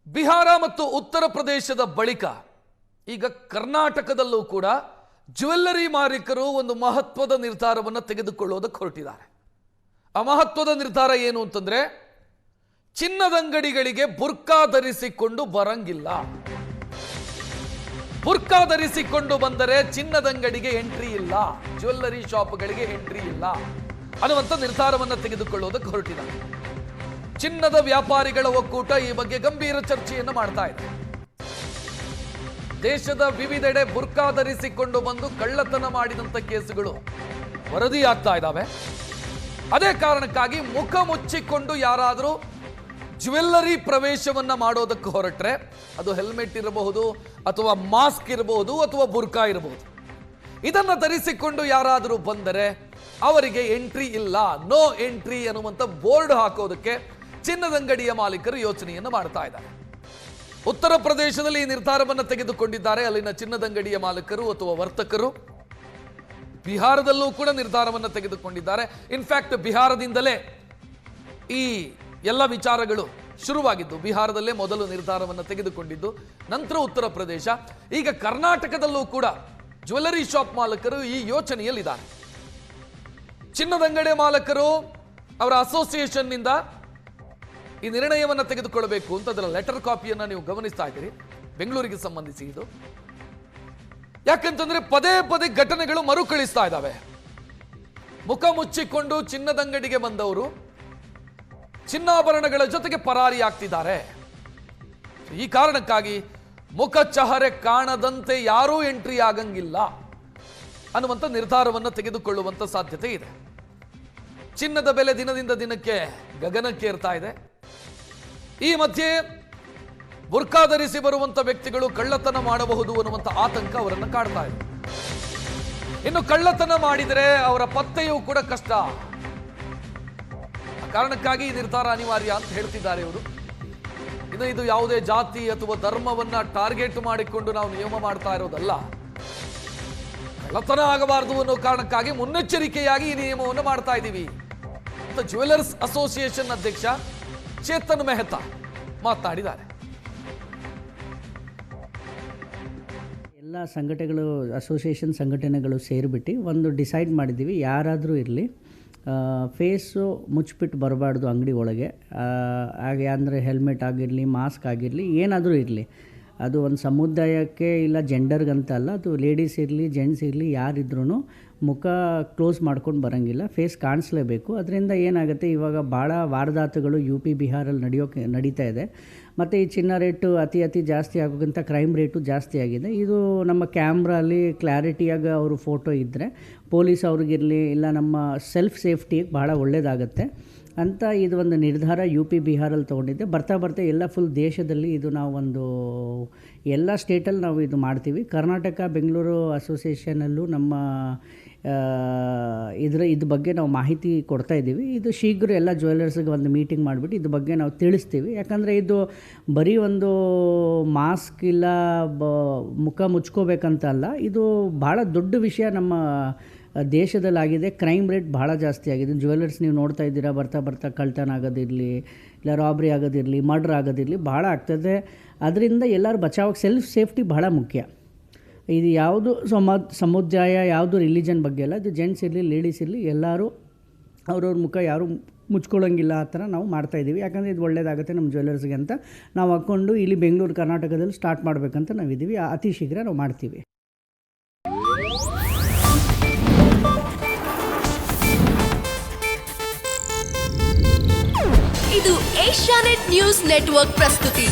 ಬಿಹಾರ ಮತ್ತು ಉತ್ತರ ಪ್ರದೇಶದ ಬಳಿಕ ಈಗ ಕರ್ನಾಟಕದಲ್ಲೂ ಕೂಡ ಜ್ಯುವೆಲ್ಲರಿ ಮಾಲೀಕರು ಒಂದು ಮಹತ್ವದ ನಿರ್ಧಾರವನ್ನು ತೆಗೆದುಕೊಳ್ಳೋದಕ್ಕೆ ಹೊರಟಿದ್ದಾರೆ. ಆ ಮಹತ್ವದ ನಿರ್ಧಾರ ಏನು ಅಂತಂದ್ರೆ, ಚಿನ್ನದಂಗಡಿಗಳಿಗೆ ಬುರ್ಕಾ ಧರಿಸಿಕೊಂಡು ಬರಂಗಿಲ್ಲ. ಬುರ್ಕಾ ಧರಿಸಿಕೊಂಡು ಬಂದರೆ ಚಿನ್ನದಂಗಡಿಗೆ ಎಂಟ್ರಿ ಇಲ್ಲ, ಜ್ಯುವೆಲ್ಲರಿ ಶಾಪ್ಗಳಿಗೆ ಎಂಟ್ರಿ ಇಲ್ಲ ಅನ್ನುವಂಥ ನಿರ್ಧಾರವನ್ನು ತೆಗೆದುಕೊಳ್ಳೋದಕ್ಕೆ ಹೊರಟಿದ್ದಾರೆ. ಚಿನ್ನದ ವ್ಯಾಪಾರಿಗಳ ಒಕ್ಕೂಟ ಈ ಬಗ್ಗೆ ಗಂಭೀರ ಚರ್ಚೆಯನ್ನು ಮಾಡ್ತಾ ಇದೆ. ದೇಶದ ವಿವಿಧೆಡೆ ಬುರ್ಕಾ ಧರಿಸಿಕೊಂಡು ಬಂದು ಕಳ್ಳತನ ಮಾಡಿದಂಥ ಕೇಸುಗಳು ವರದಿಯಾಗ್ತಾ ಇದ್ದಾವೆ. ಅದೇ ಕಾರಣಕ್ಕಾಗಿ ಮುಖ ಮುಚ್ಚಿಕೊಂಡು ಯಾರಾದರೂ ಜ್ಯುವೆಲ್ಲರಿ ಪ್ರವೇಶವನ್ನ ಮಾಡೋದಕ್ಕೆ ಹೊರಟ್ರೆ, ಅದು ಹೆಲ್ಮೆಟ್ ಇರಬಹುದು ಅಥವಾ ಮಾಸ್ಕ್ ಇರಬಹುದು ಅಥವಾ ಬುರ್ಕಾ ಇರಬಹುದು, ಇದನ್ನ ಧರಿಸಿಕೊಂಡು ಯಾರಾದರೂ ಬಂದರೆ ಅವರಿಗೆ ಎಂಟ್ರಿ ಇಲ್ಲ, ನೋ ಎಂಟ್ರಿ ಅನ್ನುವಂಥ ಬೋರ್ಡ್ ಹಾಕೋದಕ್ಕೆ ಚಿನ್ನದಂಗಡಿಯ ಮಾಲೀಕರು ಯೋಚನೆಯನ್ನು ಮಾಡ್ತಾ ಇದ್ದಾರೆ. ಉತ್ತರ ಪ್ರದೇಶದಲ್ಲಿ ಈ ನಿರ್ಧಾರವನ್ನು ತೆಗೆದುಕೊಂಡಿದ್ದಾರೆ ಅಲ್ಲಿನ ಚಿನ್ನದಂಗಡಿಯ ಮಾಲೀಕರು ಅಥವಾ ವರ್ತಕರು. ಬಿಹಾರದಲ್ಲೂ ಕೂಡ ನಿರ್ಧಾರವನ್ನು ತೆಗೆದುಕೊಂಡಿದ್ದಾರೆ. ಇನ್ಫ್ಯಾಕ್ಟ್ ಬಿಹಾರದಿಂದಲೇ ಈ ಎಲ್ಲ ವಿಚಾರಗಳು ಶುರುವಾಗಿದ್ದು, ಬಿಹಾರದಲ್ಲೇ ಮೊದಲು ನಿರ್ಧಾರವನ್ನು ತೆಗೆದುಕೊಂಡಿದ್ದು, ನಂತರ ಉತ್ತರ ಪ್ರದೇಶ, ಈಗ ಕರ್ನಾಟಕದಲ್ಲೂ ಕೂಡ ಜ್ಯುವೆಲ್ಲರಿ ಶಾಪ್ ಮಾಲೀಕರು ಈ ಯೋಚನೆಯಲ್ಲಿದ್ದಾರೆ. ಚಿನ್ನದಂಗಡಿ ಮಾಲೀಕರು ಅವರ ಅಸೋಸಿಯೇಷನ್ನಿಂದ ಈ ನಿರ್ಣಯವನ್ನು ತೆಗೆದುಕೊಳ್ಳಬೇಕು ಅಂತ ಅದರ ಲೆಟರ್ ಕಾಪಿಯನ್ನು ನೀವು ಗಮನಿಸ್ತಾ ಇದ್ದೀರಿ. ಬೆಂಗಳೂರಿಗೆ ಸಂಬಂಧಿಸಿ ಇದು. ಯಾಕಂತಂದ್ರೆ ಪದೇ ಪದೇ ಘಟನೆಗಳು ಮರುಕಳಿಸ್ತಾ ಇದ್ದಾವೆ. ಮುಖ ಮುಚ್ಚಿಕೊಂಡು ಚಿನ್ನದಂಗಡಿಗೆ ಬಂದವರು ಚಿನ್ನಾಭರಣಗಳ ಜೊತೆಗೆ ಪರಾರಿಯಾಗ್ತಿದ್ದಾರೆ. ಈ ಕಾರಣಕ್ಕಾಗಿ ಮುಖ ಚಹರೆ ಕಾಣದಂತೆ ಯಾರೂ ಎಂಟ್ರಿ ಆಗಂಗಿಲ್ಲ ಅನ್ನುವಂಥ ನಿರ್ಧಾರವನ್ನು ತೆಗೆದುಕೊಳ್ಳುವಂಥ ಸಾಧ್ಯತೆ ಇದೆ. ಚಿನ್ನದ ಬೆಲೆ ದಿನದಿಂದ ದಿನಕ್ಕೆ ಗಗನಕ್ಕೇರ್ತಾ ಇದೆ. ಈ ಮಧ್ಯೆ ಬುರ್ಕಾ ಧರಿಸಿ ಬರುವಂತ ವ್ಯಕ್ತಿಗಳು ಕಳ್ಳತನ ಮಾಡಬಹುದು ಅನ್ನುವಂಥ ಆತಂಕ ಅವರನ್ನು ಕಾಡ್ತಾ ಇದೆ. ಇನ್ನು ಕಳ್ಳತನ ಮಾಡಿದರೆ ಅವರ ಪತ್ತೆಯೂ ಕೂಡ ಕಷ್ಟ. ಆ ಕಾರಣಕ್ಕಾಗಿ ಈ ನಿರ್ಧಾರ ಅನಿವಾರ್ಯ ಅಂತ ಹೇಳ್ತಿದ್ದಾರೆ ಇವರು. ಇನ್ನು ಇದು ಯಾವುದೇ ಜಾತಿ ಅಥವಾ ಧರ್ಮವನ್ನ ಟಾರ್ಗೆಟ್ ಮಾಡಿಕೊಂಡು ನಾವು ನಿಯಮ ಮಾಡ್ತಾ ಇರೋದಲ್ಲ. ಕಳ್ಳತನ ಆಗಬಾರದು ಅನ್ನೋ ಕಾರಣಕ್ಕಾಗಿ ಮುನ್ನೆಚ್ಚರಿಕೆಯಾಗಿ ಈ ನಿಯಮವನ್ನು ಮಾಡ್ತಾ ಇದ್ದೀವಿ ಅಂತ ಜ್ಯುವೆಲ್ಲರ್ಸ್ ಅಸೋಸಿಯೇಷನ್ ಅಧ್ಯಕ್ಷ ಚೇತನ್ ಮೆಹ್ತಾ ಮಾತನಾಡಿದ್ದಾರೆ. ಎಲ್ಲ ಸಂಘಟನೆಗಳು, ಅಸೋಸಿಯೇಷನ್ ಸಂಘಟನೆಗಳು ಸೇರಿಬಿಟ್ಟು ಒಂದು ಡಿಸೈಡ್ ಮಾಡಿದ್ದೀವಿ, ಯಾರಾದರೂ ಇರಲಿ ಫೇಸು ಮುಚ್ಚಿಬಿಟ್ಟು ಬರಬಾರ್ದು ಅಂಗಡಿ ಒಳಗೆ. ಹಾಗೆ ಅಂದರೆ ಹೆಲ್ಮೆಟ್ ಆಗಿರಲಿ, ಮಾಸ್ಕ್ ಆಗಿರಲಿ, ಏನಾದರೂ ಇರಲಿ. ಅದು ಒಂದು ಸಮುದಾಯಕ್ಕೆ ಇಲ್ಲ ಜೆಂಡರ್ಗಂತ ಅಲ್ಲ, ಅದು ಲೇಡೀಸ್ ಇರಲಿ ಜೆಂಟ್ಸ್ ಇರಲಿ ಯಾರಿದ್ರೂ ಮುಖ ಕ್ಲೋಸ್ ಮಾಡ್ಕೊಂಡು ಬರೋಂಗಿಲ್ಲ, ಫೇಸ್ ಕಾಣಿಸ್ಲೇಬೇಕು. ಅದರಿಂದ ಏನಾಗುತ್ತೆ, ಇವಾಗ ಭಾಳ ವಾರದಾತುಗಳು UP ಬಿಹಾರಲ್ಲಿ ನಡೀತಾ ಇದೆ. ಮತ್ತು ಈ ಚಿನ್ನ ರೇಟು ಅತಿ ಜಾಸ್ತಿ ಆಗೋಕ್ಕಿಂತ ಕ್ರೈಮ್ ರೇಟು ಜಾಸ್ತಿ ಆಗಿದೆ. ಇದು ನಮ್ಮ ಕ್ಯಾಮ್ರಲ್ಲಿ ಕ್ಲಾರಿಟಿಯಾಗಿ ಅವರು ಫೋಟೋ ಇದ್ದರೆ ಪೊಲೀಸ್ ಅವ್ರಿಗಿರಲಿ ಇಲ್ಲ ನಮ್ಮ ಸೆಲ್ಫ್ ಸೇಫ್ಟಿಗೆ ಭಾಳ ಒಳ್ಳೆಯದಾಗತ್ತೆ ಅಂತ ಇದು ಒಂದು ನಿರ್ಧಾರ UP ಬಿಹಾರಲ್ಲಿ ತೊಗೊಂಡಿದ್ದೆ. ಬರ್ತಾ ಎಲ್ಲ ಫುಲ್ ದೇಶದಲ್ಲಿ ಇದು ನಾವು ಒಂದು ಎಲ್ಲ ಸ್ಟೇಟಲ್ಲಿ ನಾವು ಇದು ಮಾಡ್ತೀವಿ. ಕರ್ನಾಟಕ ಬೆಂಗಳೂರು ಅಸೋಸಿಯೇಷನಲ್ಲೂ ನಮ್ಮ ಇದ್ರ ಬಗ್ಗೆ ನಾವು ಮಾಹಿತಿ ಕೊಡ್ತಾ ಇದ್ದೀವಿ. ಇದು ಶೀಘ್ರ ಎಲ್ಲ ಜ್ಯುವೆಲ್ಲರ್ಸ್ಗೆ ಒಂದು ಮೀಟಿಂಗ್ ಮಾಡಿಬಿಟ್ಟು ಇದ್ರ ಬಗ್ಗೆ ನಾವು ತಿಳಿಸ್ತೀವಿ. ಯಾಕಂದರೆ ಇದು ಬರೀ ಒಂದು ಮಾಸ್ಕ್ ಇಲ್ಲ ಮುಖ ಮುಚ್ಕೋಬೇಕಂತ ಅಲ್ಲ, ಇದು ಭಾಳ ದೊಡ್ಡ ವಿಷಯ ನಮ್ಮ ದೇಶದಲ್ಲಾಗಿದೆ. ಕ್ರೈಮ್ ರೇಟ್ ಭಾಳ ಜಾಸ್ತಿ ಆಗಿದೆ. ಜ್ಯುವೆಲ್ಲರ್ಸ್ ನೀವು ನೋಡ್ತಾ ಇದ್ದೀರಾ, ಬರ್ತಾ ಕಳ್ತನ ಆಗೋದಿರಲಿ ಇಲ್ಲ ರಾಬ್ರಿ ಆಗೋದಿರಲಿ, ಮರ್ಡರ್ ಆಗೋದಿರಲಿ ಭಾಳ ಆಗ್ತದೆ. ಅದರಿಂದ ಎಲ್ಲರೂ ಬಚಾವಾಗಿ ಸೆಲ್ಫ್ ಸೇಫ್ಟಿ ಭಾಳ ಮುಖ್ಯ. ಇದು ಯಾವುದು ಸಮುದಾಯ, ಯಾವುದು ರಿಲಿಜನ್ ಬಗ್ಗೆ ಅಲ್ಲ, ಇದು ಜೆಂಟ್ಸ್ ಇರಲಿ ಲೇಡೀಸ್ ಇರಲಿ ಎಲ್ಲರೂ ಅವ್ರವ್ರ ಮುಖ ಯಾರೂ ಮುಚ್ಕೊಳ್ಳೋಂಗಿಲ್ಲ. ಆ ಥರ ನಾವು ಮಾಡ್ತಾಯಿದ್ದೀವಿ. ಯಾಕಂದರೆ ಇದು ಒಳ್ಳೆಯದಾಗುತ್ತೆ ನಮ್ಮ ಜ್ಯುವೆಲ್ಲರ್ಸ್ಗೆ ಅಂತ ನಾವು ಹಾಕ್ಕೊಂಡು ಇಲ್ಲಿ ಬೆಂಗಳೂರು ಕರ್ನಾಟಕದಲ್ಲಿ ಸ್ಟಾರ್ಟ್ ಮಾಡಬೇಕಂತ ನಾವಿದ್ದೀವಿ. ಅತಿ ಶೀಘ್ರ ನಾವು ಮಾಡ್ತೀವಿ. ಇದು ಏಷ್ಯಾನೆಟ್ ನ್ಯೂಸ್ ನೆಟ್ವರ್ಕ್ ಪ್ರಸ್ತುತಿ.